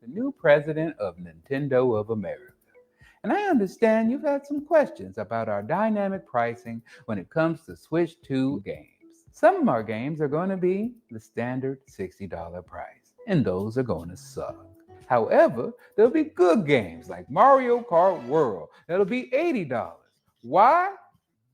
the new president of Nintendo of America. And I understand you've had some questions about our dynamic pricing when it comes to Switch 2 games. Some of our games are going to be the standard $60 price, and those are going to suck. However, there'll be good games like Mario Kart World that'll be $80. Why?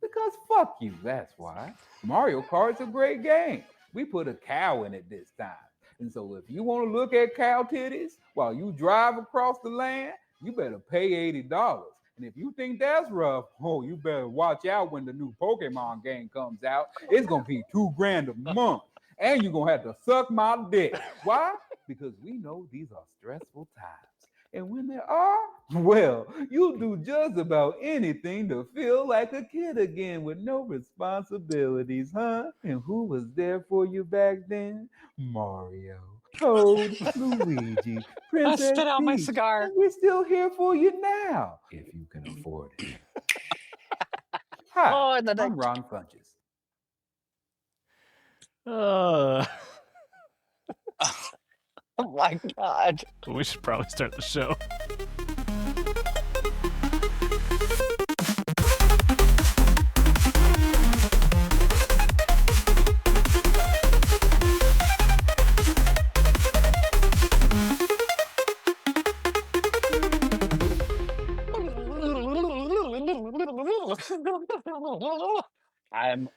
Because fuck you, that's why. Mario Kart's a great game. We put a cow in it this time. And so if you want to look at cow titties while you drive across the land, you better pay $80. And if you think that's rough, oh, you better watch out when the new Pokemon game comes out. It's going to be $2,000 a month. And you're going to have to suck my dick. Why? Because we know these are stressful times. And when there are, well, you'll do just about anything to feel like a kid again with no responsibilities, huh? And who was there for you back then? Mario, Toad, Luigi, I Princess spit out my Peach. cigar. And we're still here for you now, if you can afford it. Hi, Oh, and the I'm Ron Funches. Oh my God. We should probably start the show. I'm.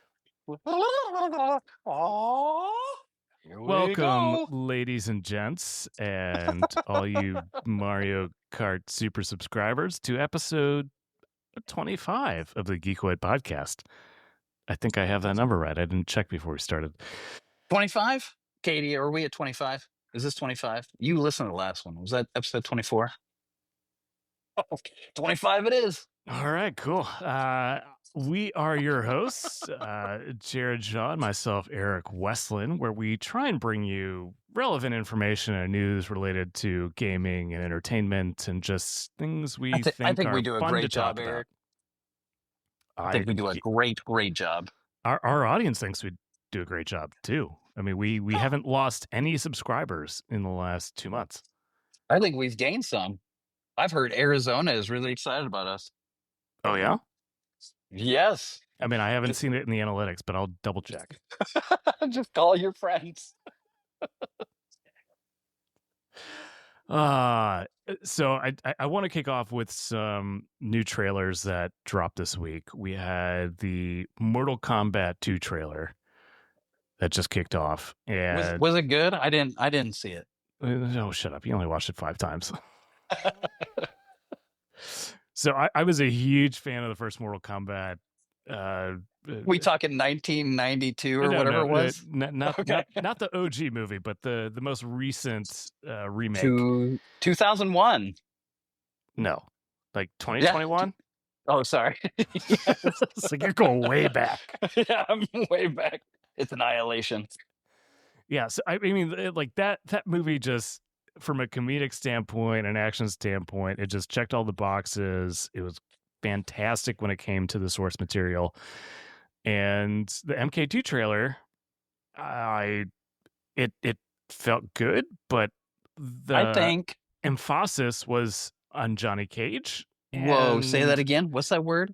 Here we Welcome, go. ladies and gents, and all you Mario Kart Super subscribers, to episode 25 of the Geeqoid Podcast. I think I have that number right. I didn't check before we started. 25? Katie, are we at 25? Is this 25? You listened to the last one. Was that episode 24? 25 it is. All right, cool. We are your hosts, Jarrad, John, myself, Erik, Wesslen, where we try and bring you relevant information and news related to gaming and entertainment and just things we I think are we do a fun great to talk job, Erik. about. I think we do a great job. Our audience thinks we do a great job too. I mean, we haven't lost any subscribers in the last 2 months. I think we've gained some. I've heard Arizona is really excited about us. Oh yeah? Yes. I mean, I haven't seen it in the analytics, but I'll double check. Just call your friends. So I want to kick off with some new trailers that dropped this week. We had the Mortal Kombat 2 trailer that just kicked off. And Was it good? I didn't see it. oh, shut up. You only watched it 5 times. So I was a huge fan of the first Mortal Kombat. We talking 1992 or whatever it was? Not the OG movie, but the most recent remake. 2001. No, like 2021. Yeah. Oh, sorry. It's like you're going way back. Yeah, I'm way back. It's Annihilation. Yeah, so I mean, like that movie just, from a comedic standpoint, an action standpoint, it just checked all the boxes. It was fantastic when it came to the source material. And the MK2 trailer, it felt good, but I think emphasis was on Johnny Cage. Whoa, say that again. What's that word?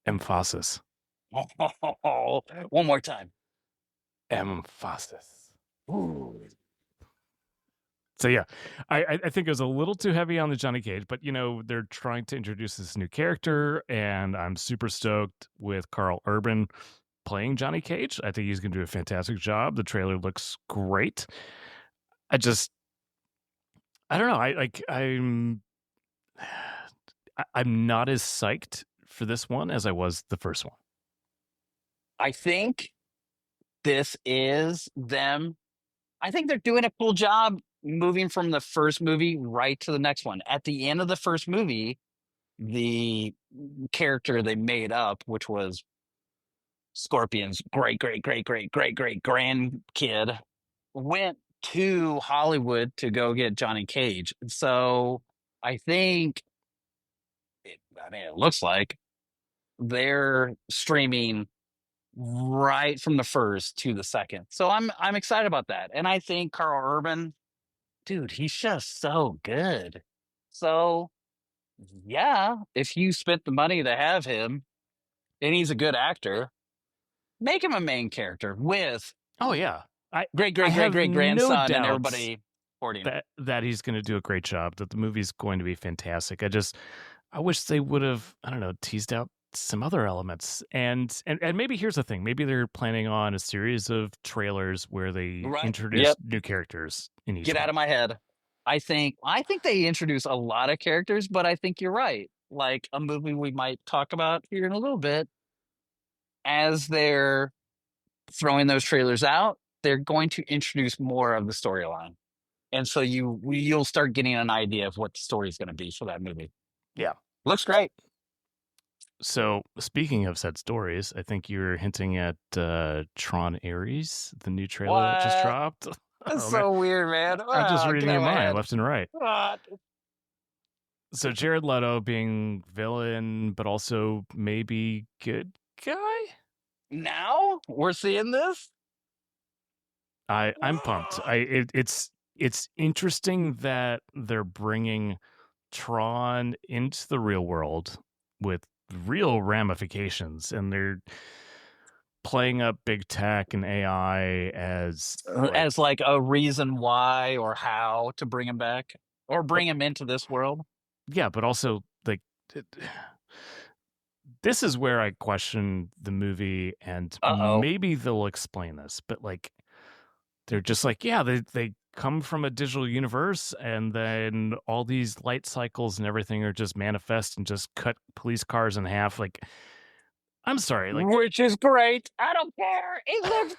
Emphasis. One more time. Emphasis. Ooh. So yeah, I think it was a little too heavy on the Johnny Cage, but you know, they're trying to introduce this new character, and I'm super stoked with Karl Urban playing Johnny Cage. I think he's going to do a fantastic job. The trailer looks great. I don't know. I'm not as psyched for this one as I was the first one. I think this is them. I think they're doing a cool job moving from the first movie right to the next one. At the end of the first movie, the character they made up, which was Scorpion's great grandkid, went to Hollywood to go get Johnny Cage. So I think, it looks like they're streaming right from the first to the second. So I'm excited about that. And I think Karl Urban dude, he's just so good. So, yeah, if you spent the money to have him and he's a good actor, make him a main character with Oh yeah, great, I great, great, have great no grandson and doubts everybody supporting him. that he's going to do a great job. That the movie's going to be fantastic. I wish they would have, I don't know, teased out some other elements. And maybe here's the thing. Maybe they're planning on a series of trailers where they Right. introduce Yep. new characters in each Get one. out of my head. I think they introduce a lot of characters, but I think you're right. Like a movie we might talk about here in a little bit, as they're throwing those trailers out, they're going to introduce more of the storyline. And so you'll start getting an idea of what the story is going to be for that movie. Yeah. Looks great. So speaking of said stories, I think you were hinting at Tron Aries, the new trailer that just What? dropped. That's Oh, man. so weird, man. I'm just Get reading out your of my mind head. left and right. What? So Jared Leto being villain, but also maybe good guy. Now we're seeing this? I'm pumped. It's interesting that they're bringing Tron into the real world with real ramifications, and they're playing up big tech and AI as As like a reason why or how to bring him back or bring him into this world. yeah, but also like this is where I question the movie, and Uh-oh. maybe they'll explain this, but like they're just like, yeah, they come from a digital universe, and then all these light cycles and everything are just manifest and just cut police cars in half. Like, I'm sorry, like Which is great. I don't care. It looks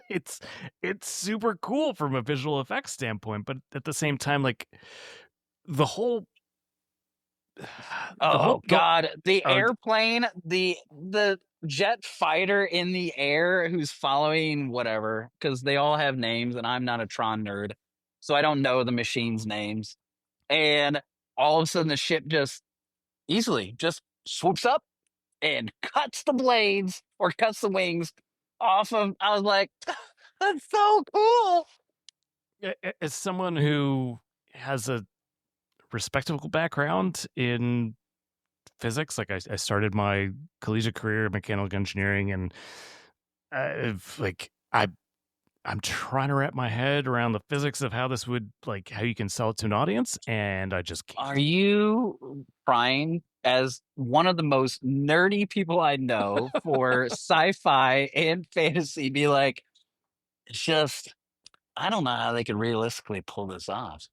great. it's super cool from a visual effects standpoint, but at the same time, like the whole God, the airplane, the jet fighter in the air who's following whatever, because they all have names, and I'm not a Tron nerd, so I don't know the machines' names. And all of a sudden, the ship just easily just swoops up and cuts the blades or cuts the wings off of. I was like, that's so cool. as someone who has a respectable background in physics, like I started my collegiate career in mechanical engineering, and I'm trying to wrap my head around the physics of how this would, like, how you can sell it to an audience, and I just can't. Are you trying, as one of the most nerdy people I know for sci-fi and fantasy, be like, it's just, I don't know how they could realistically pull this off.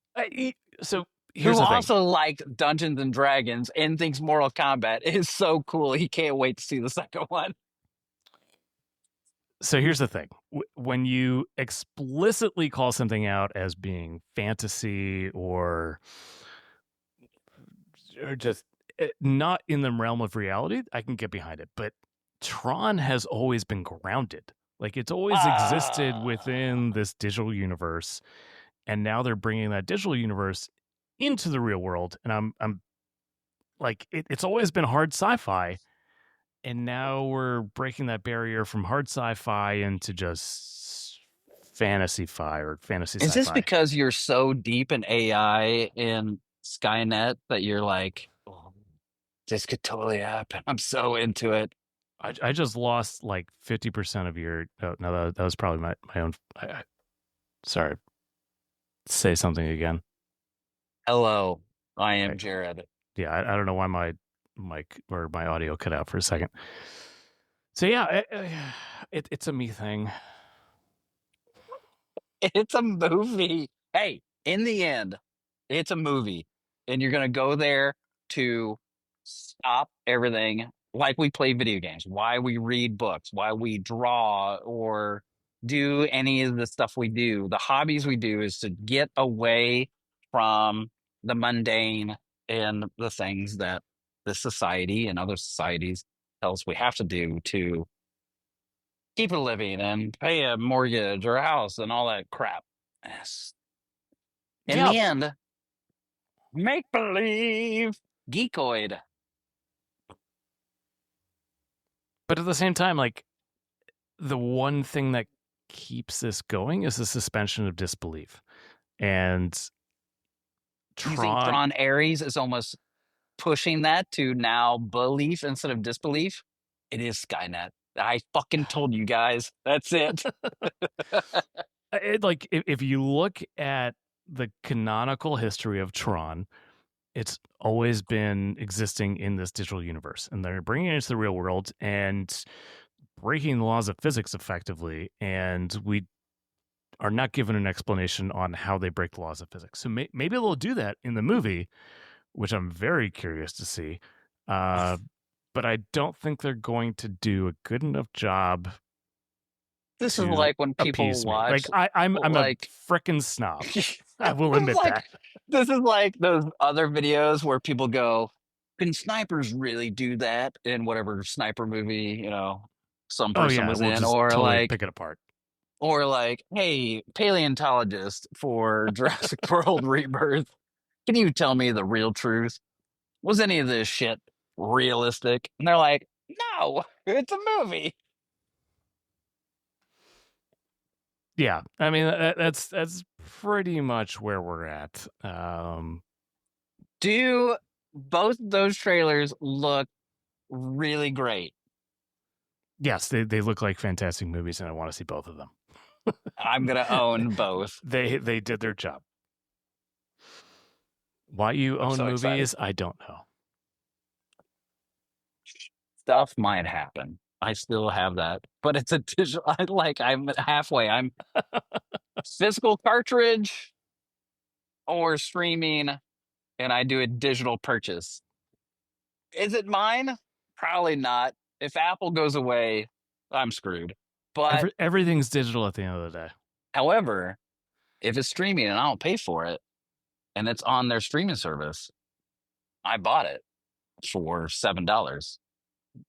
So here's Who the thing. also liked Dungeons and Dragons and thinks Mortal Kombat is so cool. He can't wait to see the second one. So here's the thing. When you explicitly call something out as being fantasy or just not in the realm of reality, I can get behind it. But Tron has always been grounded. Like, it's always existed within this digital universe, and now they're bringing that digital universe into the real world. And I'm like, it's always been hard sci-fi, and now we're breaking that barrier from hard sci-fi into just fantasy-fi or fantasy Is sci-fi. this because you're so deep in AI and Skynet that you're like, oh, this could totally happen? I'm so into it. I just lost like 50% of your. Oh, no, that was probably my own. Sorry. Say something again. Hello, I am Jarrad. Yeah, I don't know why my mic or my audio cut out for a second. So yeah, it's a me thing. It's a movie. Hey, in the end, it's a movie. And you're going to go there to stop everything, like we play video games, why we read books, why we draw or do any of the stuff we do. The hobbies we do is to get away from the mundane and the things that this society and other societies tell us we have to do to keep a living and pay a mortgage or a house and all that crap. Yes. In the end, make believe. Geeqoid. But at the same time, like, the one thing that keeps this going is the suspension of disbelief. And Do you think Tron Aries is almost pushing that to now belief instead of disbelief? It is Skynet. I fucking told you guys. That's it. Like if you look at the canonical history of Tron, it's always been existing in this digital universe, and they're bringing it into the real world and breaking the laws of physics effectively, and we are not given an explanation on how they break the laws of physics. So maybe they'll do that in the movie, which I'm very curious to see. But I don't think they're going to do a good enough job. This is like when people watch. Like I'm like, a frickin' snob. I will admit that. This is like those other videos where people go, "Can snipers really do that?" in whatever sniper movie, you know, some person was in, or totally like pick it apart. Or like, "Hey, paleontologist for Jurassic World Rebirth, can you tell me the real truth? Was any of this shit realistic?" And they're like, "No, it's a movie." Yeah, I mean that's pretty much where we're at. Do both those trailers look really great? Yes, they look like fantastic movies, and I want to see both of them. I'm gonna own both. They did their job. Why you own movies, excited. I don't know. Stuff might happen. I still have that, but it's a digital. I'm halfway. I'm physical cartridge or streaming, and I do a digital purchase. Is it mine? Probably not. If Apple goes away, I'm screwed. But everything's digital at the end of the day. However, if it's streaming and I don't pay for it, and it's on their streaming service, I bought it for $7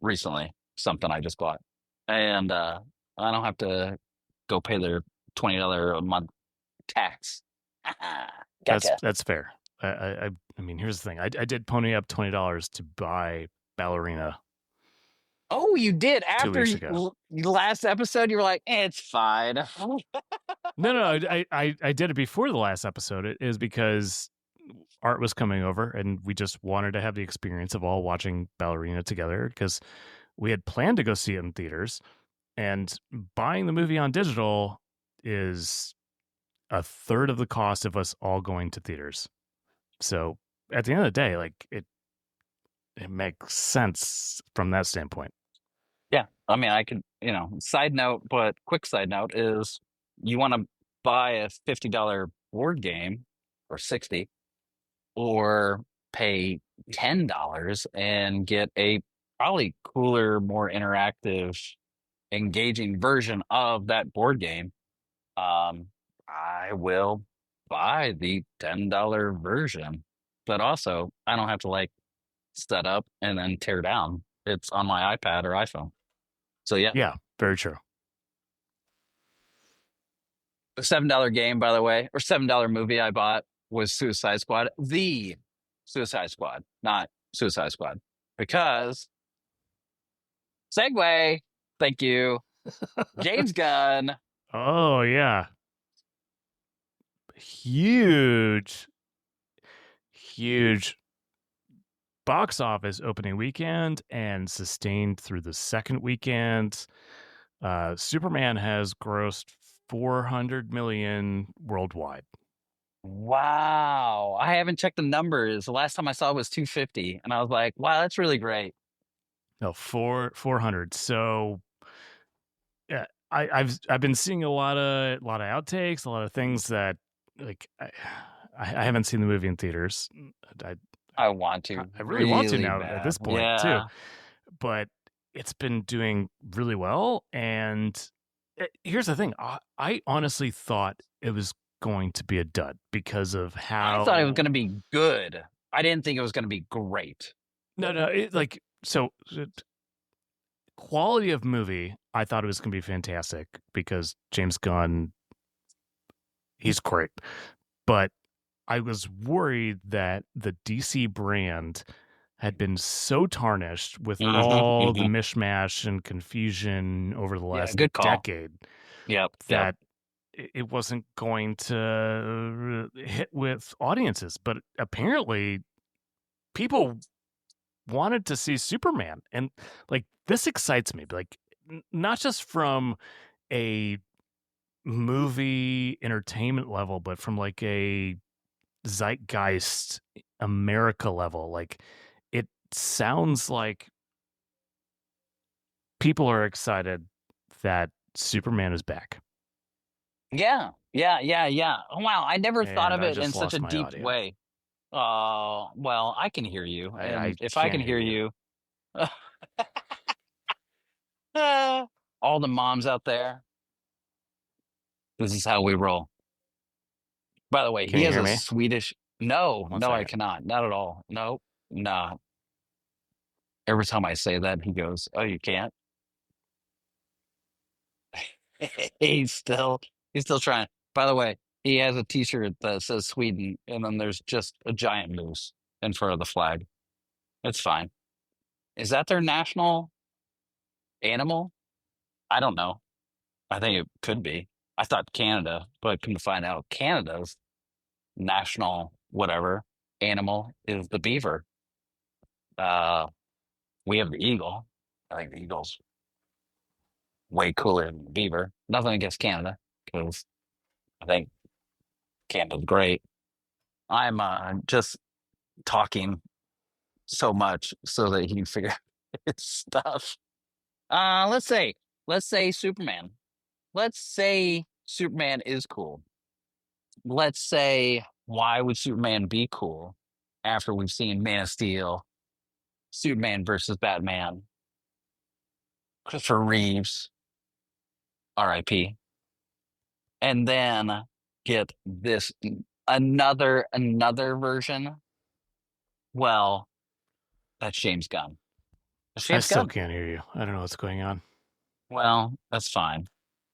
recently. Something I just bought, and I don't have to go pay their $20 a month tax. Gotcha. That's fair. I mean, here's the thing. I did pony up $20 to buy Ballerina. Oh, you did? After last episode, you were like, "It's fine." No, I did it before the last episode. It is because Art was coming over, and we just wanted to have the experience of all watching Ballerina together, because we had planned to go see it in theaters, and buying the movie on digital is a third of the cost of us all going to theaters. So at the end of the day, like it makes sense from that standpoint. Yeah. I mean, I could, side note, but quick side note is you want to buy a $50 board game or $60 or pay $10 and get a probably cooler, more interactive, engaging version of that board game. I will buy the $10 version, but also I don't have to set up and then tear down. It's on my iPad or iPhone. So yeah, very true. The $7 game, by the way, or $7 movie I bought was Suicide Squad, the Suicide Squad, not Suicide Squad, because segue. Thank you, James Gunn. Oh yeah, huge box office opening weekend and sustained through the second weekend. Superman has grossed $400 million worldwide. Wow. I haven't checked the numbers. The last time I saw it was 250, and I was like, wow, that's really great. No, 400. So yeah, I've been seeing a lot of outtakes, a lot of things that I haven't seen the movie in theaters. I want to. I really want to now at this point too. But it's been doing really well. And here's the thing. I honestly thought it was going to be a dud because of how... I thought it was going to be good. I didn't think it was going to be great. No. Quality of movie, I thought it was going to be fantastic because James Gunn, he's great. But I was worried that the DC brand had been so tarnished with all the mishmash and confusion over the last decade that it wasn't going to hit with audiences, but apparently people wanted to see Superman, and like this excites me, like not just from a movie entertainment level, but from like a zeitgeist America level. Like it sounds like people are excited that Superman is back. Yeah. Oh, wow, I never thought And of I it in just such a lost my deep audio. way. Well, I can hear you, I and if I can't can hear you. you, all the moms out there, this is how we roll. By the way, Can he you has hear a me? Swedish. No, One I second. cannot. Not at all. No, no. Every time I say that, he goes, "Oh, you can't." he's still he's still trying. By the way, he has a T-shirt that says Sweden, and then there's just a giant moose in front of the flag. It's fine. Is that their national animal? I don't know. I think it could be. I thought Canada, but I couldn't find out Canada's national whatever animal is the beaver. Uh, we have the eagle. I think the eagle's way cooler than the beaver. Nothing against Canada, because I think Canada's great. I'm just talking so much so that he can figure out his stuff. Let's say Superman. Let's say Superman is cool. Let's say, why would Superman be cool after we've seen Man of Steel, Superman versus Batman, Christopher Reeves, R.I.P., and then get this another version? Well, that's James Gunn. That's I James still Gunn. can't hear you. I don't know what's going on. Well, that's fine.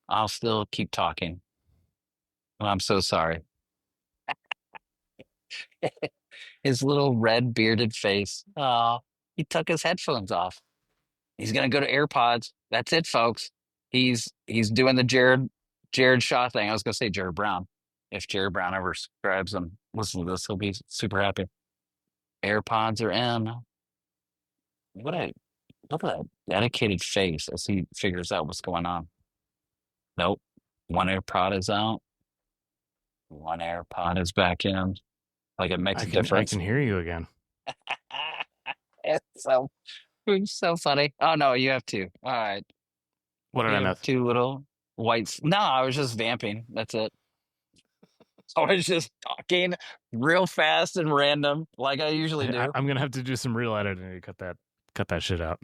I'll still keep talking. Well, I'm so sorry. His little red bearded face. Oh, he took his headphones off. He's gonna go to AirPods. That's it, folks. He's doing the Jared Shaw thing. I was gonna say Jared Brown. If Jared Brown ever subscribes and listens to this, he'll be super happy. AirPods are in. Look at that dedicated face as he figures out what's going on. Nope. One AirPod is out. One AirPod is back in. Like it makes a I difference. can hear you again. It's so funny. Oh no, you have two. All right. What did You I have miss? two little whites. No, I was just vamping. That's it. I was just talking real fast and random, like I usually do. I'm gonna have to do some real editing to cut that shit out.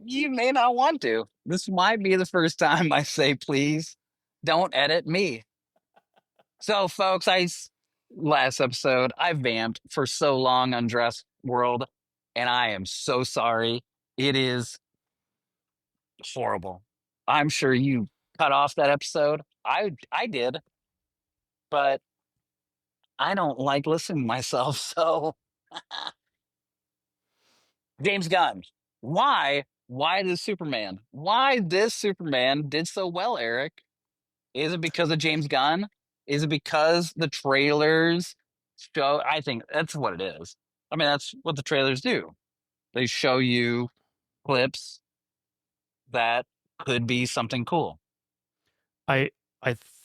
You may not want to. This might be the first time I say, please don't edit me. So, folks, last episode, I vamped for so long on Dress World, and I am so sorry. It is horrible. I'm sure you cut off that episode. I did, but I don't like listening to myself. So, James Gunn, why? Why this Superman? Why this Superman did so well, Erik? Is it because of James Gunn? Is it because the trailers show? I think that's what it is. I mean, that's what the trailers do. They show you clips that could be something cool. I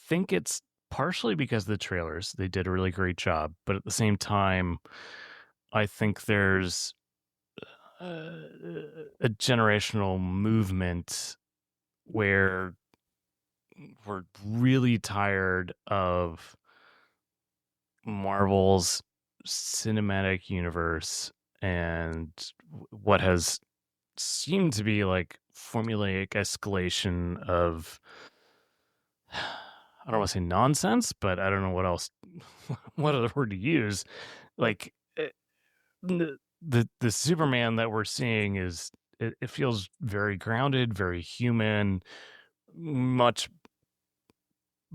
think it's partially because of the trailers. They did a really great job, but at the same time, I think there's a generational movement where we're really tired of Marvel's cinematic universe and what has seemed to be like formulaic escalation of, I don't want to say nonsense, but I don't know what else, what other word to use. Like the Superman that we're seeing is, it feels very grounded, very human, much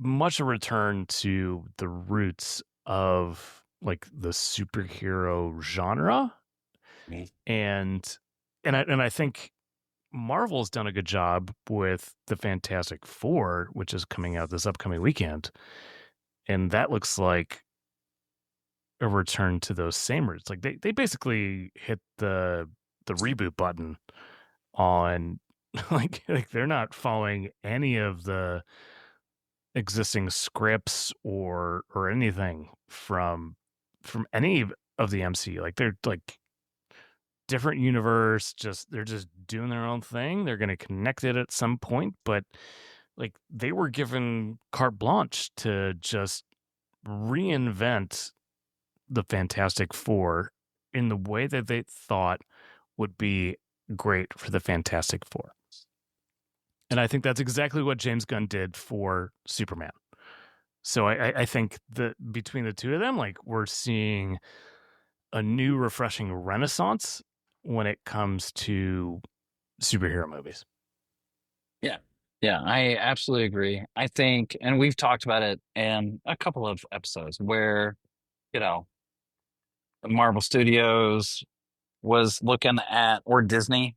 a return to the roots of like the superhero genre. Mhm. And I think Marvel's done a good job with the Fantastic Four, which is coming out this upcoming weekend, and that looks like a return to those same roots. Like they basically hit the reboot button on like they're not following any of the existing scripts or anything from any of the MCU. Like they're like different universe, they're just doing their own thing. They're going to connect it at some point, but like they were given carte blanche to just reinvent the Fantastic Four in the way that they thought would be great for the Fantastic Four. And I think that's exactly what James Gunn did for Superman. So I think that between the two of them, like we're seeing a new refreshing renaissance when it comes to superhero movies. Yeah, I absolutely agree. I think, and we've talked about it in a couple of episodes where, Marvel Studios was looking at, or Disney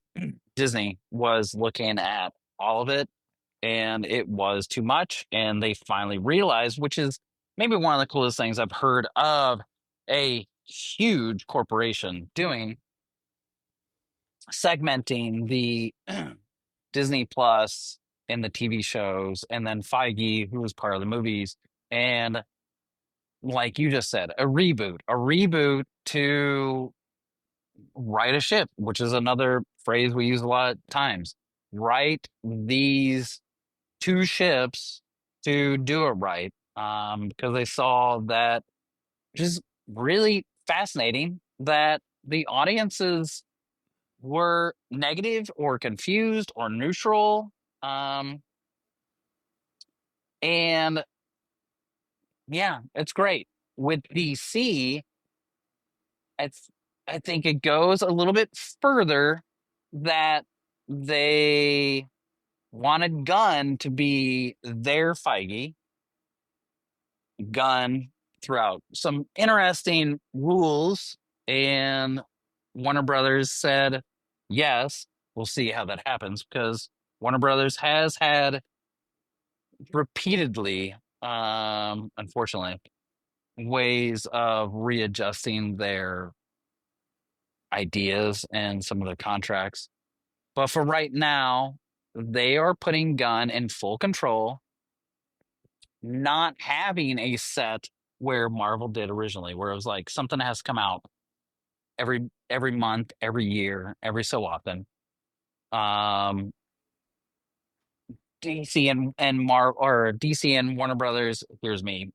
was looking at all of it, and it was too much. And they finally realized, which is maybe one of the coolest things I've heard of a huge corporation doing, segmenting the Disney Plus and the TV shows, and then Feige, who was part of the movies, and like you just said, a reboot to right a ship, which is another phrase we use a lot of times. Right these two ships to do it right, because they saw that, which is really fascinating, that the audiences were negative or confused or neutral. And yeah, it's great. With DC, I think it goes a little bit further, that they wanted Gunn to be their Feige. Gunn threw out some interesting rules, and Warner Brothers said, yes, we'll see how that happens, because Warner Brothers has had repeatedly, unfortunately, ways of readjusting their ideas and some of their contracts. But for right now, they are putting Gunn in full control, not having a set where Marvel did originally, where it was like something has come out every month, every year, every so often. DC DC and Warner Brothers, here's me,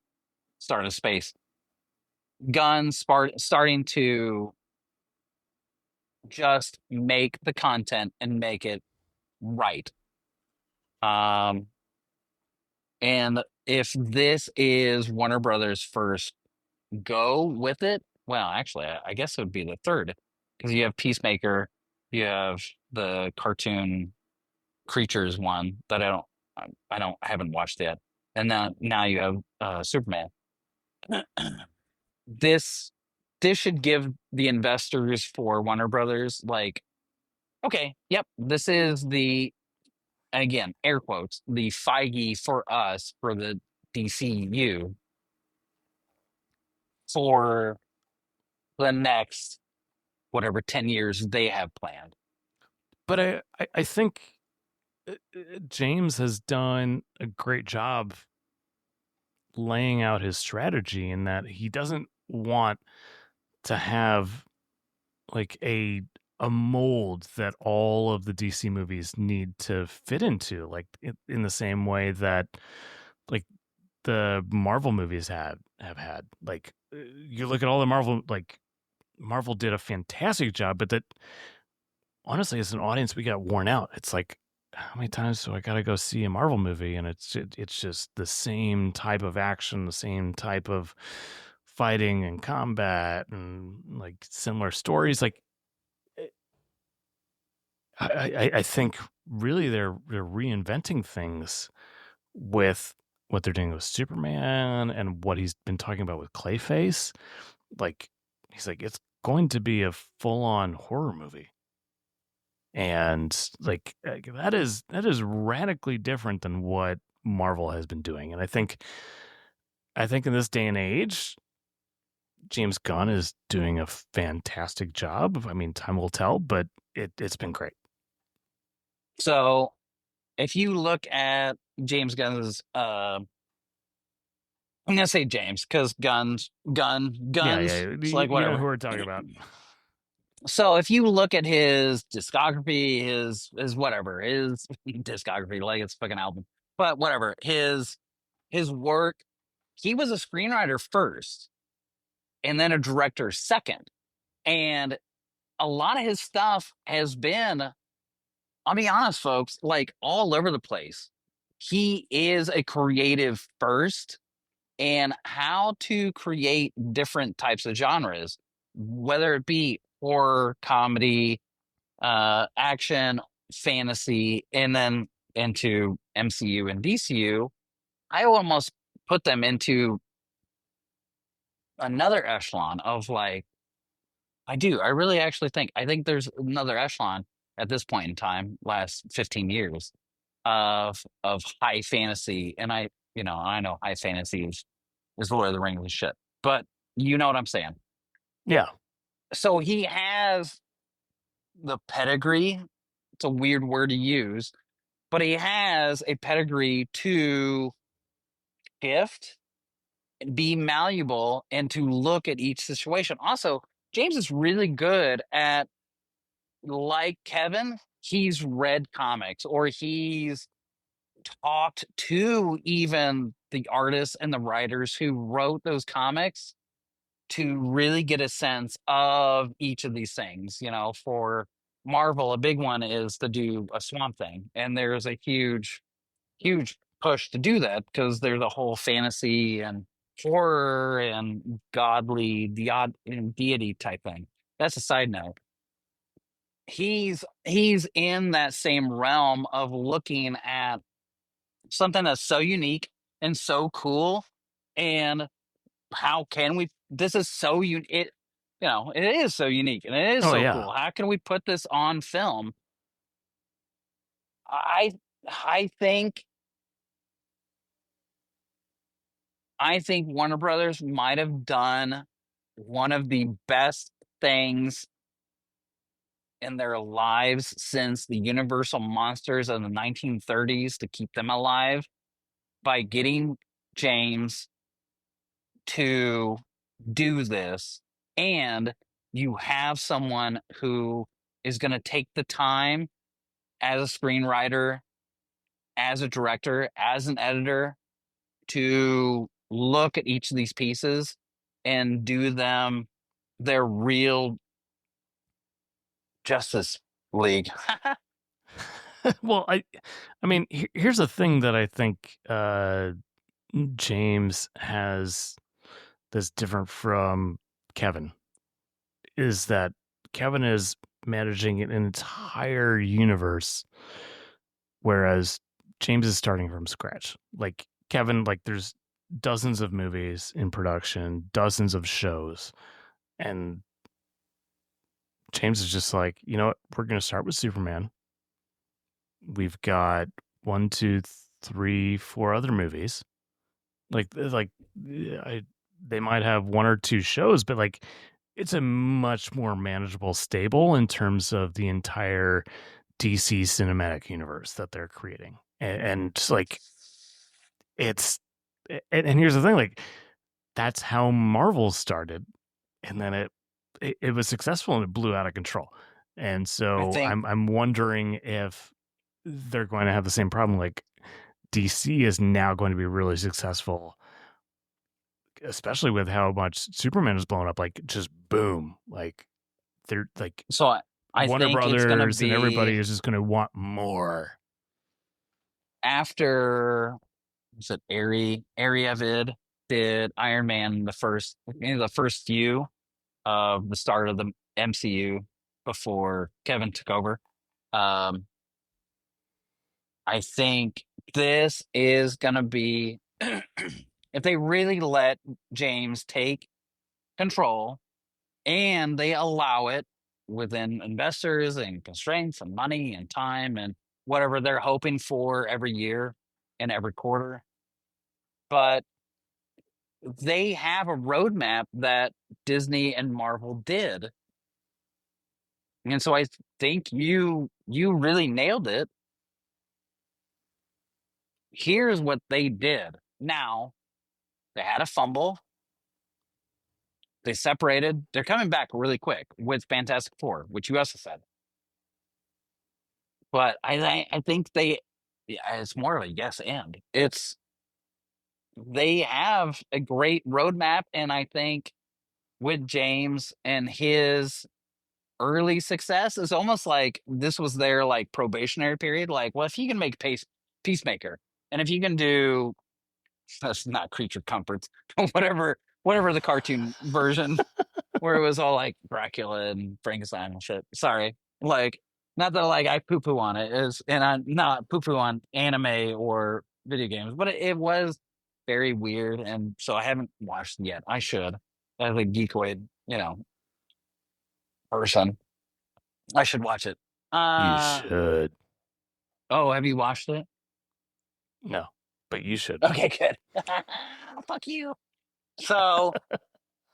start of space. Gunn starting to just make the content and make it right. And if this is Warner Brothers' first go with it, well, actually, I guess it would be the third, because you have Peacemaker, you have the cartoon creatures one that I haven't watched yet, and now you have Superman. This should give the investors for Warner Brothers, like, okay, yep, this is the, again, air quotes, the Feige for us, for the DCU, for the next whatever 10 years they have planned. But I think James has done a great job laying out his strategy, in that he doesn't want to have like a mold that all of the DC movies need to fit into, like in the same way that like the Marvel movies have had. Like you look at all the Marvel, like Marvel did a fantastic job, but that honestly, as an audience, we got worn out. It's like, how many times do I got to go see a Marvel movie? And it's just the same type of action, the same type of fighting and combat, and like similar stories. Like, I think really they're reinventing things with what they're doing with Superman and what he's been talking about with Clayface. Like, he's like, it's going to be a full-on horror movie. And like that is radically different than what Marvel has been doing. And I think in this day and age, James Gunn is doing a fantastic job. I mean, time will tell, but it's been great. So if you look at James Gunn's, I'm gonna say James because guns, Yeah, it's you like know whatever. who we're talking about. So if you look at his discography, his whatever, his discography, like it's a fucking album, but whatever, his work, he was a screenwriter first and then a director second. And a lot of his stuff has been, I'll be honest, folks, like all over the place. He is a creative first, and how to create different types of genres, whether it be horror, comedy, action, fantasy, and then into MCU and DCU, I almost put them into another echelon of like, I really actually think, I think there's another echelon at this point in time, last 15 years of high fantasy. And I know high fantasy is Lord of the Rings and shit, but you know what I'm saying? Yeah. So he has the pedigree. It's a weird word to use, but he has a pedigree to shift and be malleable and to look at each situation. Also, James is really good at, like Kevin, he's read comics or he's talked to even the artists and the writers who wrote those comics to really get a sense of each of these things. You know, for Marvel, a big one is to do a Swamp Thing, and there's a huge push to do that because there's a whole fantasy and horror and godly and deity type thing. That's a side note. He's in that same realm of looking at something that's so unique and so cool, and how can we, this is so it it is so unique and it is Oh so yeah. cool, how can we put this on film? i i think Warner Brothers might have done one of the best things in their lives since the Universal monsters of the 1930s to keep them alive by getting James to do this. And you have someone who is going to take the time as a screenwriter, as a director, as an editor to look at each of these pieces and do them their real Justice League. Well, I mean, here's the thing that I think James has that's different from Kevin is that Kevin is managing an entire universe, whereas James is starting from scratch. Like Kevin, like there's dozens of movies in production, dozens of shows, and James is just like, you know what? We're going to start with Superman. We've got 1, 2, 3, 4 other movies. They might have 1 or 2 shows, but like it's a much more manageable stable in terms of the entire DC cinematic universe that they're creating. And just like it's and here's the thing, like that's how Marvel started, and then it was successful and it blew out of control. And so I'm wondering if they're going to have the same problem. Like DC is now going to be really successful, especially with how much Superman is blown up. Like just boom, like they're like So I Warner think Brothers it's gonna be, and everybody is just going to want more. After, was it Avid did Iron Man the first few of the start of the MCU before Kevin took over. I think this is gonna be if they really let James take control and they allow it, within investors and constraints and money and time and whatever they're hoping for every year and every quarter. But they have a roadmap that Disney and Marvel did. And so I think you really nailed it. Here's what they did. Now, they had a fumble. They separated. They're coming back really quick with Fantastic Four, which you also said. But I think it's more of a yes and. They have a great roadmap, and I think with James and his early success is almost like this was their like probationary period. Like, well, if you can make Peacemaker, and if you can do that's not Creature Comforts, whatever the cartoon version where it was all like Dracula and Frankenstein and shit. Sorry, like not that like I poo poo on it is, and I'm not poo poo on anime or video games, but it was very weird, and so I haven't watched it yet. I should, as a geekoid, person. I should watch it. You should. Oh, have you watched it? No, but you should. Okay, good. Fuck you. So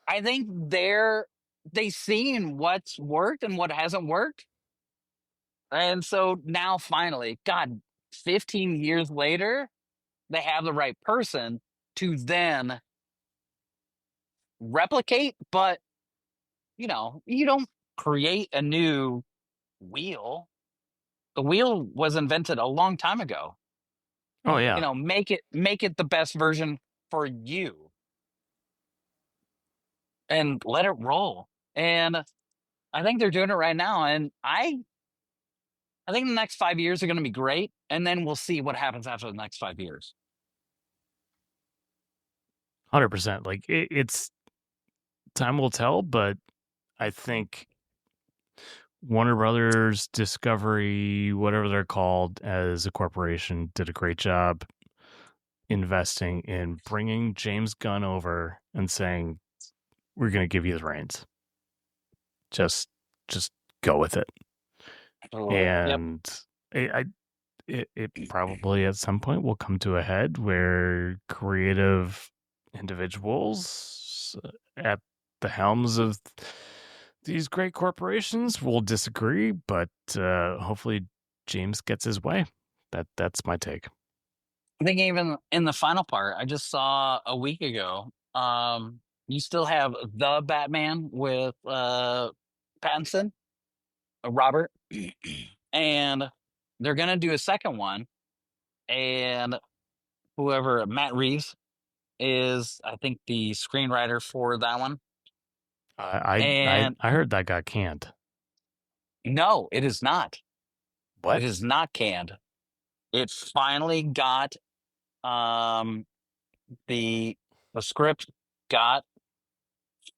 I think they seen what's worked and what hasn't worked. And so now finally, God, 15 years later, they have the right person to then replicate, but you don't create a new wheel. The wheel was invented a long time ago. Oh yeah. Make it the best version for you. And let it roll. And I think they're doing it right now. And I think the next 5 years are going to be great. And then we'll see what happens after the next 5 years. 100%. Like it's time will tell, but I think Warner Brothers, Discovery, whatever they're called as a corporation, did a great job investing in bringing James Gunn over and saying, we're going to give you the reins. Just go with it. And it probably at some point will come to a head where creative individuals at the helms of these great corporations will disagree, but hopefully James gets his way. That's my take. I think even in the final part, I just saw a week ago, you still have the Batman with Pattinson, Robert, and they're going to do a second one. And whoever, Matt Reeves, is, I think, the screenwriter for that one. I heard that got canned. No, it is not. What? It is not canned. It finally got the script got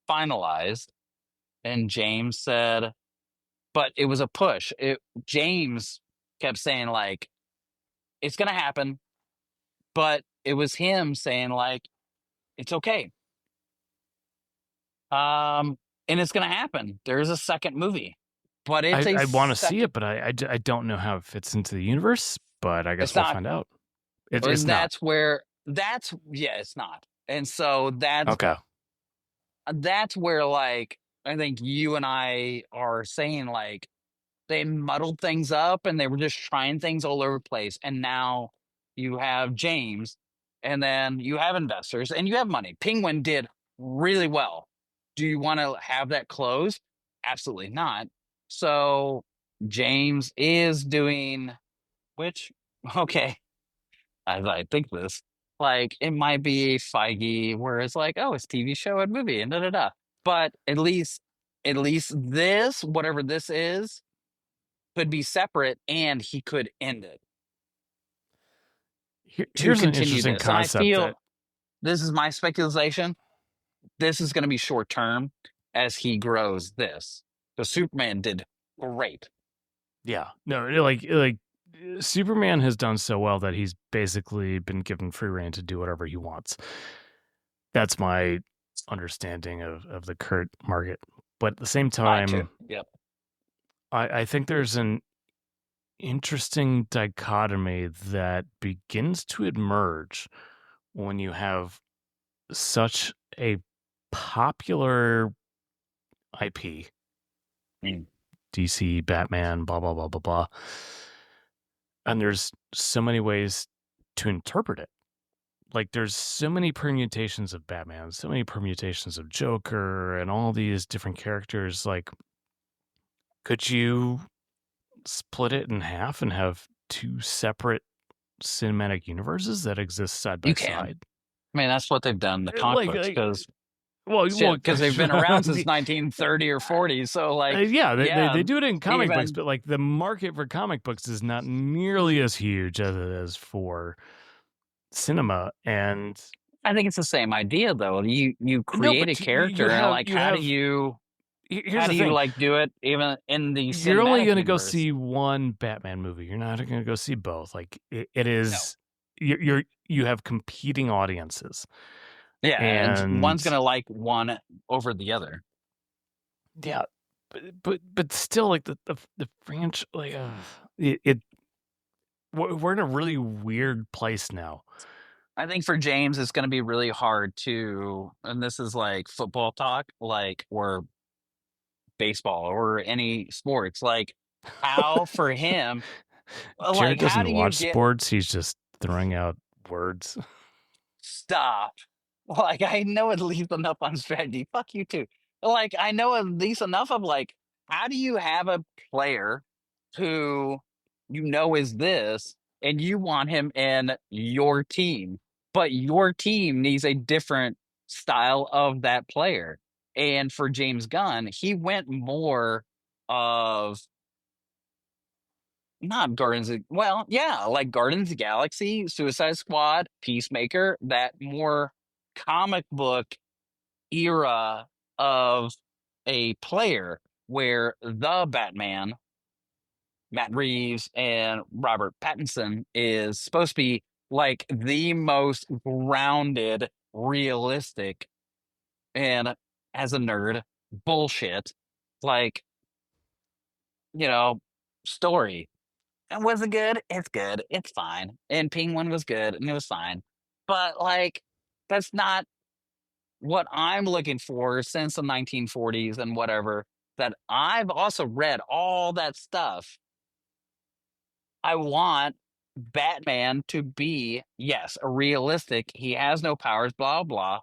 finalized, and James said, but it was a push. James kept saying like, it's gonna happen, but it was him saying like, it's okay. And it's gonna happen. There's a second movie, but I want to see it, but I don't know how it fits into the universe. But I guess we'll find out. It's not. It's not. And so that's okay. That's where like I think you and I are saying like they muddled things up and they were just trying things all over the place. And now you have James, and then you have investors, and you have money. Penguin did really well. Do you want to have that closed? Absolutely not. So James is doing, which, okay, as I think this, like it might be Feige, where it's like, oh, it's TV show and movie and da-da-da. But at least this, whatever this is, could be separate, and he could end it. Here's an interesting concept. And I feel, this is my speculation, this is going to be short term as he grows this. So Superman did great. Yeah. No, like Superman has done so well that he's basically been given free rein to do whatever he wants. That's my understanding of the current market. But at the same time, yep. I think there's an interesting dichotomy that begins to emerge when you have such a popular IP, Mm. DC, Batman, blah, blah, blah, blah, blah. And there's so many ways to interpret it. Like, there's so many permutations of Batman, so many permutations of Joker, and all these different characters. Like, could you split it in half and have two separate cinematic universes that exist side by You can. side? I mean, that's what they've done in the comic books because they've been around since 1930 or 40. So, like, yeah, they do it in comic books, even- but like the market for comic books is not nearly as huge as it is for cinema. And I think it's the same idea, though. You create but a you character, have- and like, you how have- do you here's how the do you thing. like do it even in the You're only cinematic going to go universe? see one Batman movie. You're not going to go see both. Like it is, you have competing audiences. Yeah, and one's And- gonna like one over the other. Yeah, but still, like the franchise, like we're in a really weird place now. I think for James, it's going to be really hard to, and this is like football talk, like, or baseball or any sports. Like, how for him, Jarrad like, how doesn't do you watch get sports. He's just throwing out words. stop? Like, I know at least enough on strategy. Fuck you too. Like, I know at least enough of like, how do you have a player who you know is this, and you want him in your team, but your team needs a different style of that player. And for James Gunn, he went more of not Guardians of, well, yeah, like Guardians of the Galaxy, Suicide Squad, Peacemaker, that more comic book era of a player where the Batman, Matt Reeves and Robert Pattinson, is supposed to be like the most grounded, realistic, and as a nerd, bullshit, like, story. And was it good? It's good. It's fine. And Penguin was good and it was fine. But like, that's not what I'm looking for since the 1940s and whatever. That I've also read all that stuff. I want Batman to be, yes, a realistic. He has no powers, blah, blah,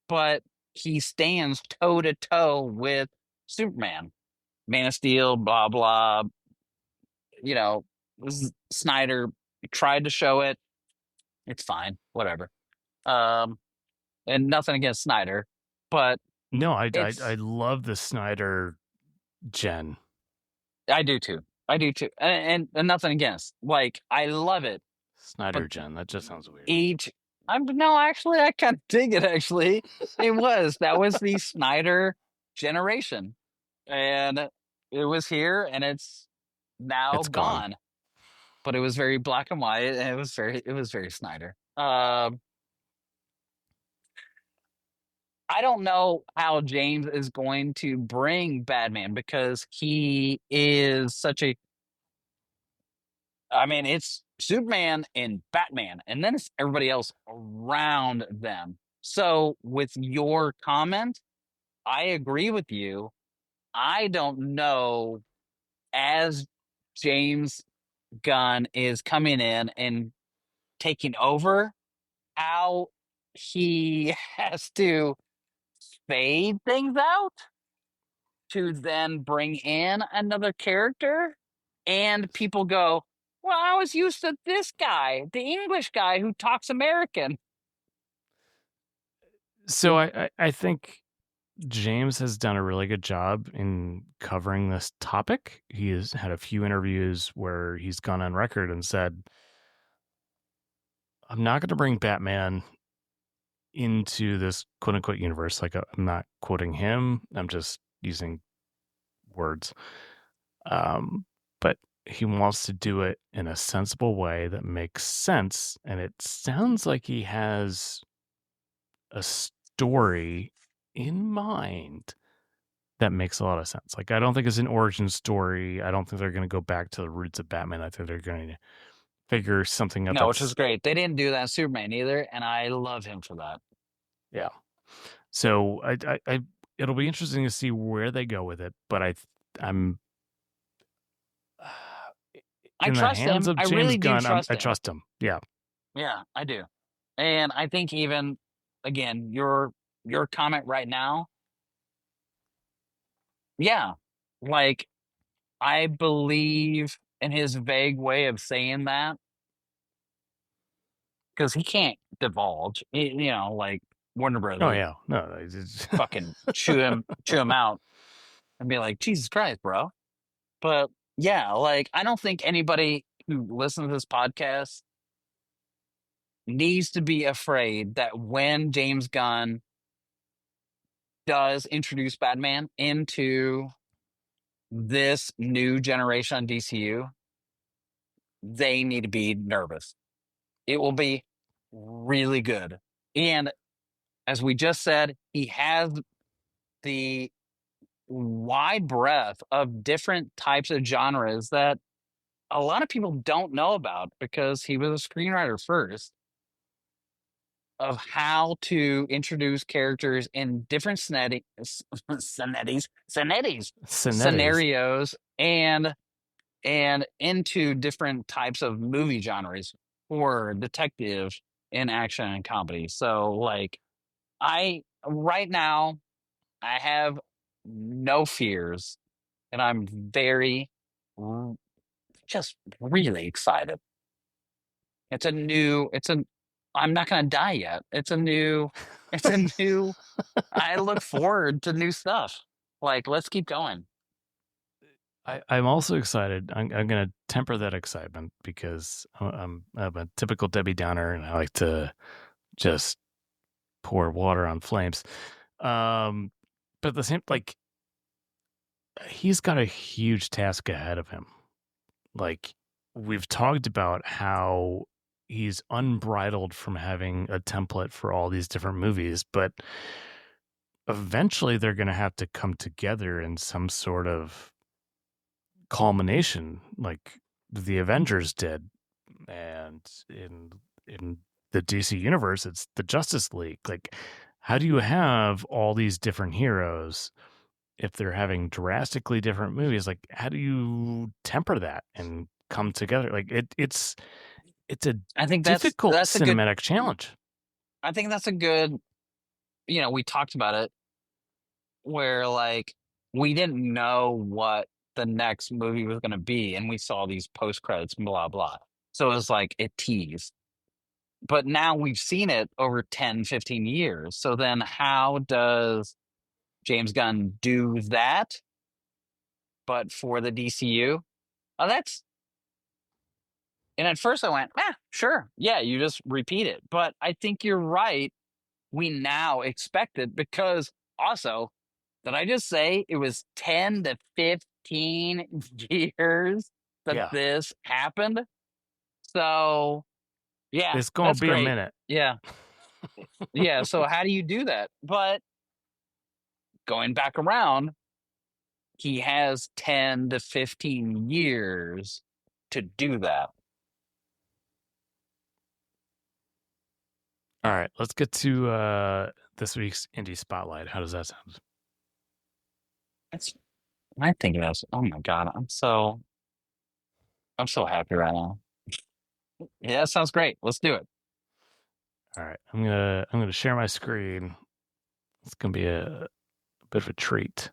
but he stands toe to toe with Superman, Man of Steel, blah, blah. Snyder tried to show it. It's fine, whatever. And nothing against Snyder, but No, I love the Snyder gen. I do too. And nothing against. Like, I love it. Snyder But gen. That just sounds weird. Actually, I kind of dig it. Actually, that was the Snyder generation, and it was here, and it's now It's gone. But it was very black and white, and it was very Snyder. I don't know how James is going to bring Batman because he is such a. I mean, it's Superman and Batman, and then it's everybody else around them. So, with your comment, I agree with you. I don't know, as James Gunn is coming in and taking over, how he has to fade things out to then bring in another character, and people go, well, I was used to this guy, the English guy who talks American. So I think James has done a really good job in covering this topic. He has had a few interviews where he's gone on record and said, I'm not going to bring Batman into this quote unquote universe. Like, I'm not quoting him. I'm just using words. But he wants to do it in a sensible way that makes sense. And it sounds like he has a story in mind that makes a lot of sense. Like, I don't think it's an origin story. I don't think they're going to go back to the roots of Batman. I think they're going to figure something out. No, which is great. They didn't do that in Superman either, and I love him for that. Yeah. So I it'll be interesting to see where they go with it. But I'm I in the trust hands him. of I James really Gunn. do trust I him. trust him. Yeah. Yeah, I do. And I think even, again, your comment right now, yeah, like, I believe in his vague way of saying that because he can't divulge, like Warner Brothers Oh would yeah. No. It's fucking chew him out and be like, Jesus Christ, bro. But yeah, like, I don't think anybody who listens to this podcast needs to be afraid that when James Gunn does introduce Batman into this new generation on DCU, they need to be nervous. It will be really good. And as we just said, he has the wide breadth of different types of genres that a lot of people don't know about because he was a screenwriter first, of how to introduce characters in different scenarios and into different types of movie genres, horror, detective, and action and comedy. So, like, right now I have no fears, and I'm just really excited. I'm not gonna die yet. It's a new I look forward to new stuff. Like, let's keep going. I'm also excited. I'm going to temper that excitement because I'm a typical Debbie Downer, and I like to just pour water on flames. But at the same, like, he's got a huge task ahead of him. Like, we've talked about how he's unbridled from having a template for all these different movies, but eventually they're going to have to come together in some sort of culmination, like the Avengers did, and in the DC universe, it's the Justice League. Like, how do you have all these different heroes if they're having drastically different movies? Like, how do you temper that and come together? Like, it's a I think difficult that's cinematic challenge. I think that's a good, we talked about it where, like, we didn't know what the next movie was going to be, and we saw these post credits, blah blah. So it was like it teased. But now we've seen it over 10, 15 years. So then how does James Gunn do that, but for the DCU? Oh, and at first I went, sure. Yeah, you just repeat it. But I think you're right. We now expect it because also, did I just say it was 10 to 15 years that this happened? So, yeah, it's going to be great. a minute. Yeah. Yeah. So how do you do that? But going back around, he has 10 to 15 years to do that. All right, let's get to this week's Indie Spotlight. How does that sound? I think that's, oh my God, I'm so happy right now. Yeah, that sounds great. Let's do it. All right, I'm gonna share my screen. It's gonna be a bit of a treat.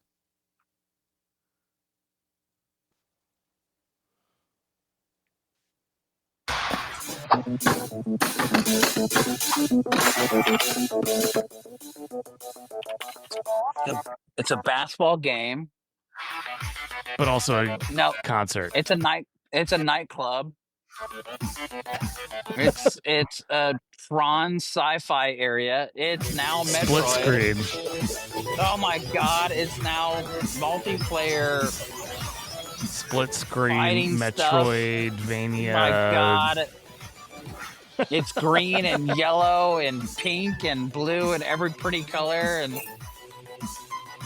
It's a basketball game, but also a concert. It's a nightclub. It's a Tron sci-fi area. It's now Metroid. Split screen. Oh my God! It's now multiplayer. Split screen Metroidvania. My God! It's green and yellow and pink and blue and every pretty color, and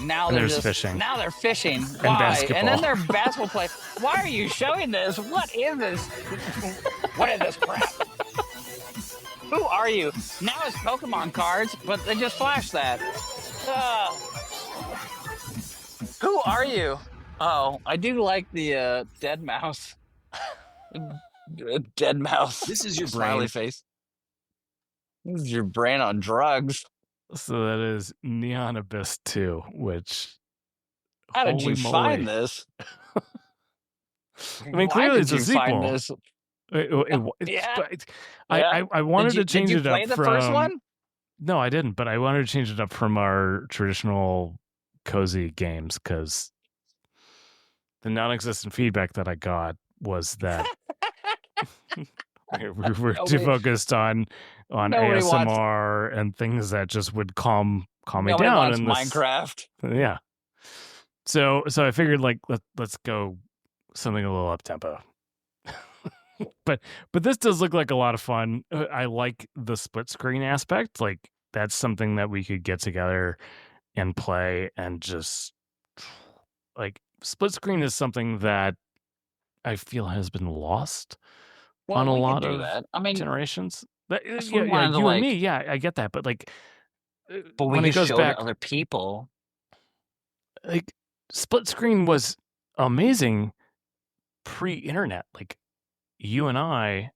Now And they're there's just fishing. Now they're fishing. And Why? basketball. And then they're basketball play. Why are you showing this? What is this? What is this crap? Who are you? Now it's Pokemon cards, but they just flashed that. Who are you? Oh, I do like the dead mouse. Dead mouse. This is your smiley brain. face. This is your brain on drugs. So that is Neon Abyss 2, which How did you holy find moly. this? I mean, Why clearly did it's a you find sequel. this? Yeah. Yeah. I wanted to Did change you it play up the from first one? No, I didn't, but I wanted to change it up from our traditional cozy games because the non-existent feedback that I got was that we were too focused on Nobody ASMR and things that just would calm me Nobody down. wants And Minecraft. Yeah. So I figured like let's go something a little up tempo. but this does look like a lot of fun. I like the split screen aspect. Like that's something that we could get together and play, and just like split screen is something that I feel has been lost on a we lot could do of that. I mean, generations. if we Yeah, wanted to, you and like- me, yeah, I get that. But like, but we when it could goes show back, to other people. like split screen was amazing pre-internet. Like you and I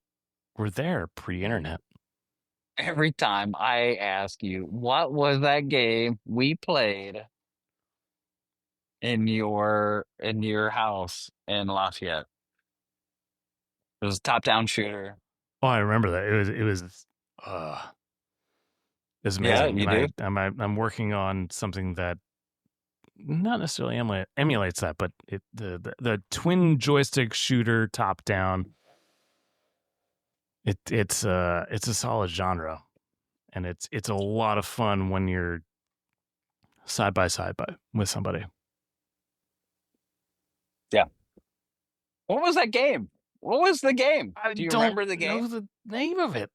were there pre-internet. Every time I ask you, what was that game we played in your house in Lafayette? It was a top-down shooter. Oh, I remember that. It was amazing. you And do? I'm working on something that not necessarily emulates that, but the twin joystick shooter top down. It's a solid genre, and it's a lot of fun when you're side by side with somebody. What was that game? What was the game? Do you remember the I game? don't know the name of it.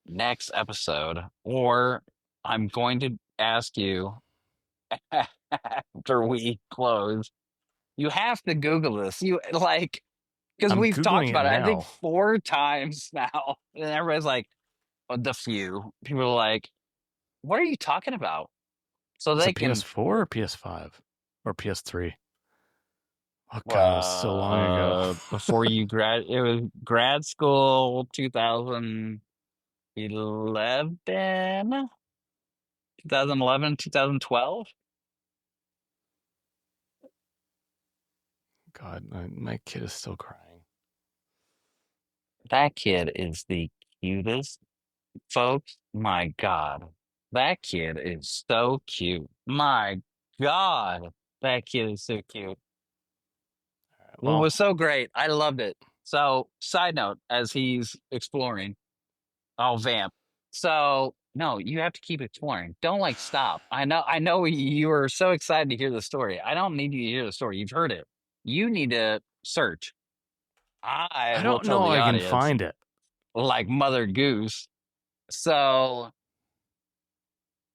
Next episode, or I'm going to ask you after we close. You have to Google this. You like because I'm we've Googling talked it about it. I think now. 4 times now, and everybody's like, "The few people are like, what are you talking about?" So Is they it can. PS4 or PS5 or PS3? Oh god, it was so long ago. Before you it was grad school 2011, 2012. God, my kid is still crying. That kid is the cutest, folks. My God, that kid is so cute. My God, that kid is so cute. Well, it was so great. I loved it. So, side note, as he's exploring, I'll vamp. So, no, you have to keep exploring. Don't like stop. I know you were so excited to hear the story. I don't need you to hear the story. You've heard it. You need to search. I will don't tell know the I can audience, find it. like Mother Goose. So,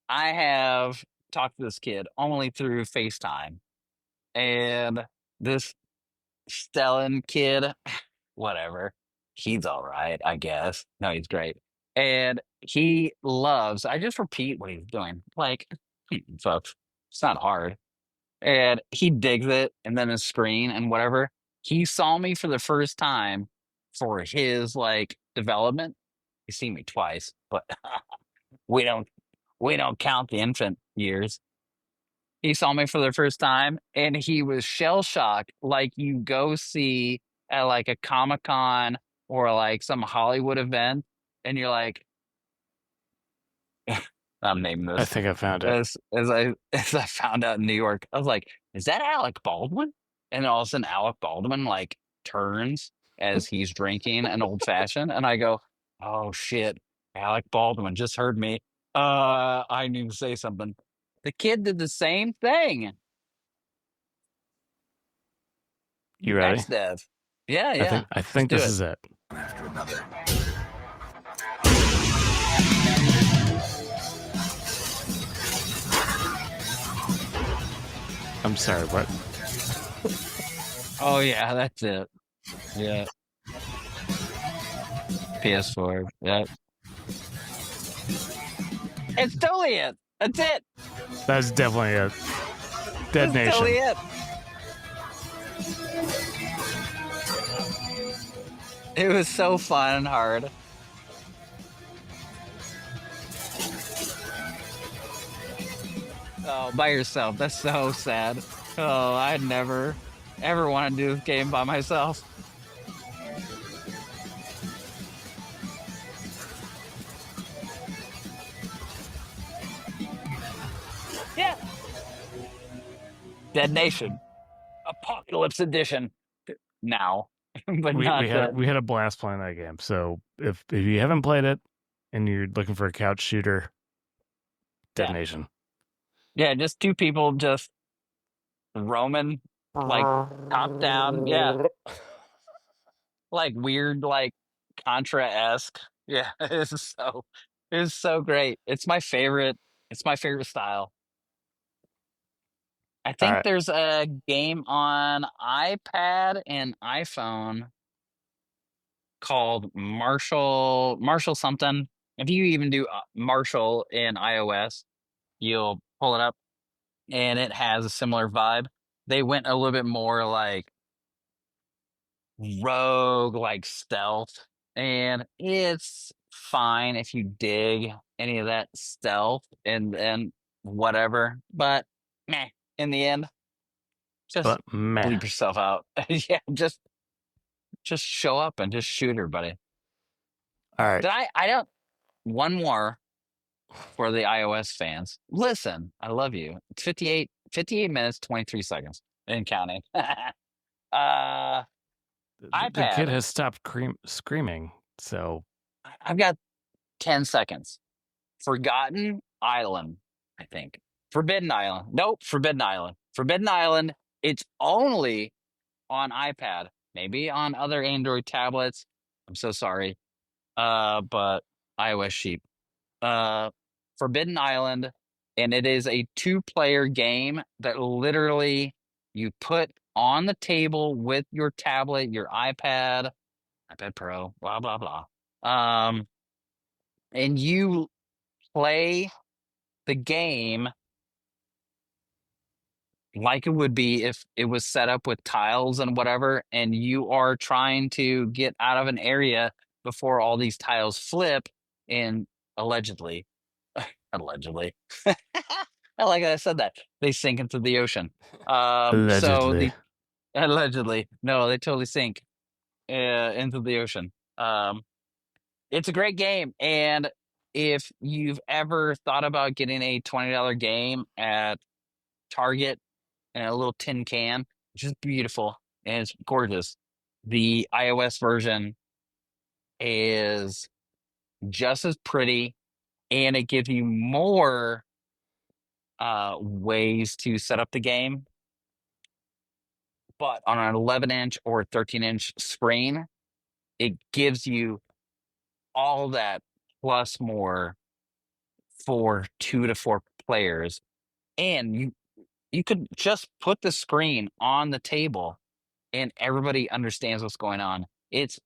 I have talked to this kid only through FaceTime. And this Stellan kid, whatever, he's all right, I guess. No, he's great. And he loves, I just repeat what he's doing. Like, folks, it's not hard. And he digs it, and then his screen and whatever. He saw me for the first time for his like development. He's seen me twice, but we don't count the infant years. He saw me for the first time, and he was shell-shocked like you go see at, like, a Comic-Con or, like, some Hollywood event, and you're like I'm naming this. I think I found it. As I found out in New York, I was like, "Is that Alec Baldwin?" And all of a sudden, Alec Baldwin, like, turns as he's drinking an old-fashioned, and I go, "Oh, shit, Alec Baldwin just heard me. I need to say something." The kid did the same thing. You ready? Next Dev. Yeah. I think Let's this do is it. After another. I'm sorry, what? Oh yeah, that's it. Yeah. PS4. Yeah. It's totally it. That's it. That's definitely it. Dead That's Nation. totally it. It was so fun and hard. Oh, by yourself. That's so sad. Oh, I'd never, ever want to do this game by myself. Yeah. Dead Nation. Apocalypse Edition. Now. But We not had a blast playing that game. So if you haven't played it and you're looking for a couch shooter, Dead Yeah. Nation. Yeah, just two people just roaming, like top down. Yeah. Like weird, like Contra-esque. Yeah, it's so great. It's my favorite. It's my favorite style. I All think right. there's a game on iPad and iPhone called Marshall something. If you even do Marshall in iOS, you'll pull it up, and it has a similar vibe. They went a little bit more like rogue, like stealth, and it's fine if you dig any of that stealth and whatever. But meh, in the end, just But meh. bleep yourself out. Yeah, just show up and just shoot her, buddy. All right. Did I don't one more for the iOS fans. Listen, I love you. It's 58 minutes, 23 seconds and counting. The iPad. kid has stopped screaming. So I've got 10 seconds. Forgotten Island, I think. Forbidden Island. Nope, Forbidden Island. Forbidden Island, it's only on iPad, maybe on other Android tablets. I'm so sorry. But iOS sheep. Forbidden Island, and it is a 2-player game that literally you put on the table with your tablet, your iPad Pro, blah blah blah. And you play the game like it would be if it was set up with tiles and whatever, and you are trying to get out of an area before all these tiles flip and allegedly I like that I said that. They sink into the ocean. allegedly. Allegedly. No, they totally sink into the ocean. It's a great game, and if you've ever thought about getting a $20 game at Target in a little tin can, which is beautiful and it's gorgeous, the iOS version is just as pretty, and it gives you more ways to set up the game. But on an 11-inch or 13-inch screen, it gives you all that plus more for 2 to 4 players. And you could just put the screen on the table and everybody understands what's going on. It's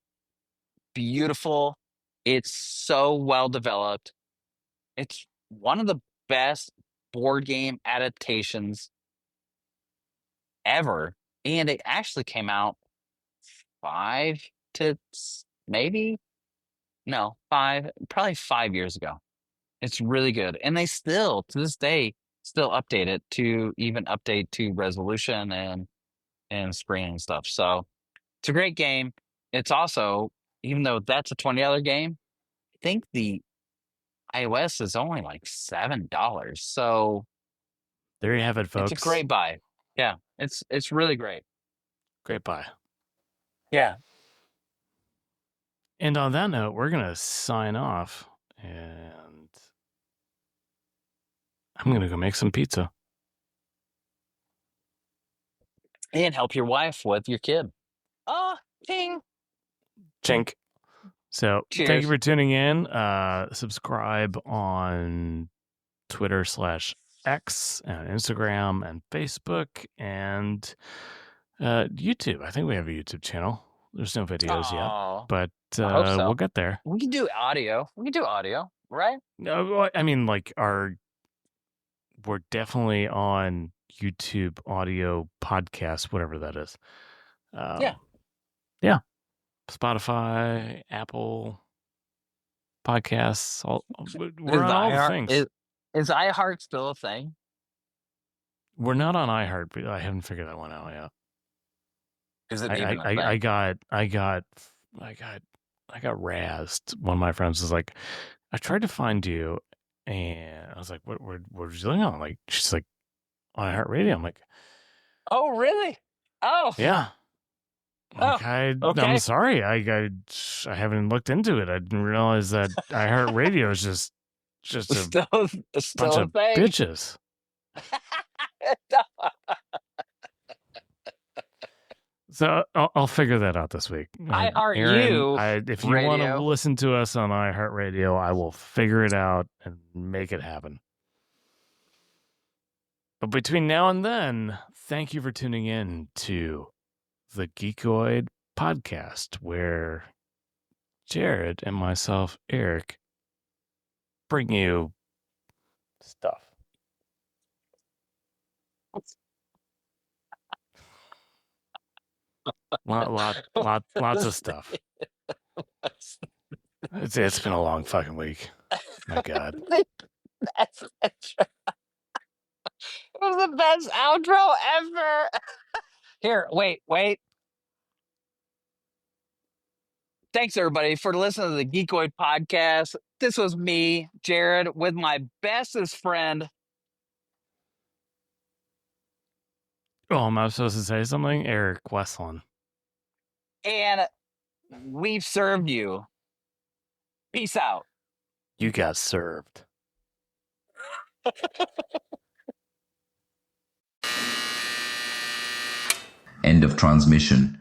beautiful. It's so well developed. It's one of the best board game adaptations ever. And it actually came out 5 to maybe no 5 probably 5 years ago. It's really good, and they still to this day still update it to even update to resolution and screen and stuff. So it's a great game. It's also, even though that's a $20 game, I think the iOS is only like $7. So There you have it, folks. it's a great buy. Yeah, it's really great. Great buy. Yeah. And on that note, we're going to sign off, and I'm going to go make some pizza. And help your wife with your kid. Ting. Chink. So thank you Cheers. for tuning in. Subscribe on Twitter X and Instagram and Facebook and YouTube. I think we have a YouTube channel. There's no videos yet, Oh, but I hope so. we'll get there. We can do audio. Right? No, I mean, like we're definitely on YouTube audio podcast, whatever that is. Yeah. Spotify, Apple Podcasts. We're on all the things. Is iHeart still a thing? We're not on iHeart, but I haven't figured that one out yet. Is it I got razzed. One of my friends was like, I tried to find you, and I was like, what were you doing on? Like, she's like, iHeartRadio. I'm like, oh, really? Oh, yeah. Like, okay. I'm sorry. I haven't looked into it. I didn't realize that iHeartRadio is just still bunch a of thing. bitches. So I'll figure that out this week. iHeartRadio. If you want to listen to us on iHeartRadio, I will figure it out and make it happen. But between now and then, thank you for tuning in to the Geeqoid Podcast, where Jarrad and myself, Erik, bring you stuff. Lots of stuff. It's been a long fucking week. My God. It was the best outro ever. Here, wait. Thanks, everybody, for listening to the Geeqoid Podcast. This was me, Jarrad, with my bestest friend. Oh, am I supposed to say something? Erik Wesslen. And we've served you. Peace out. You got served. End of transmission.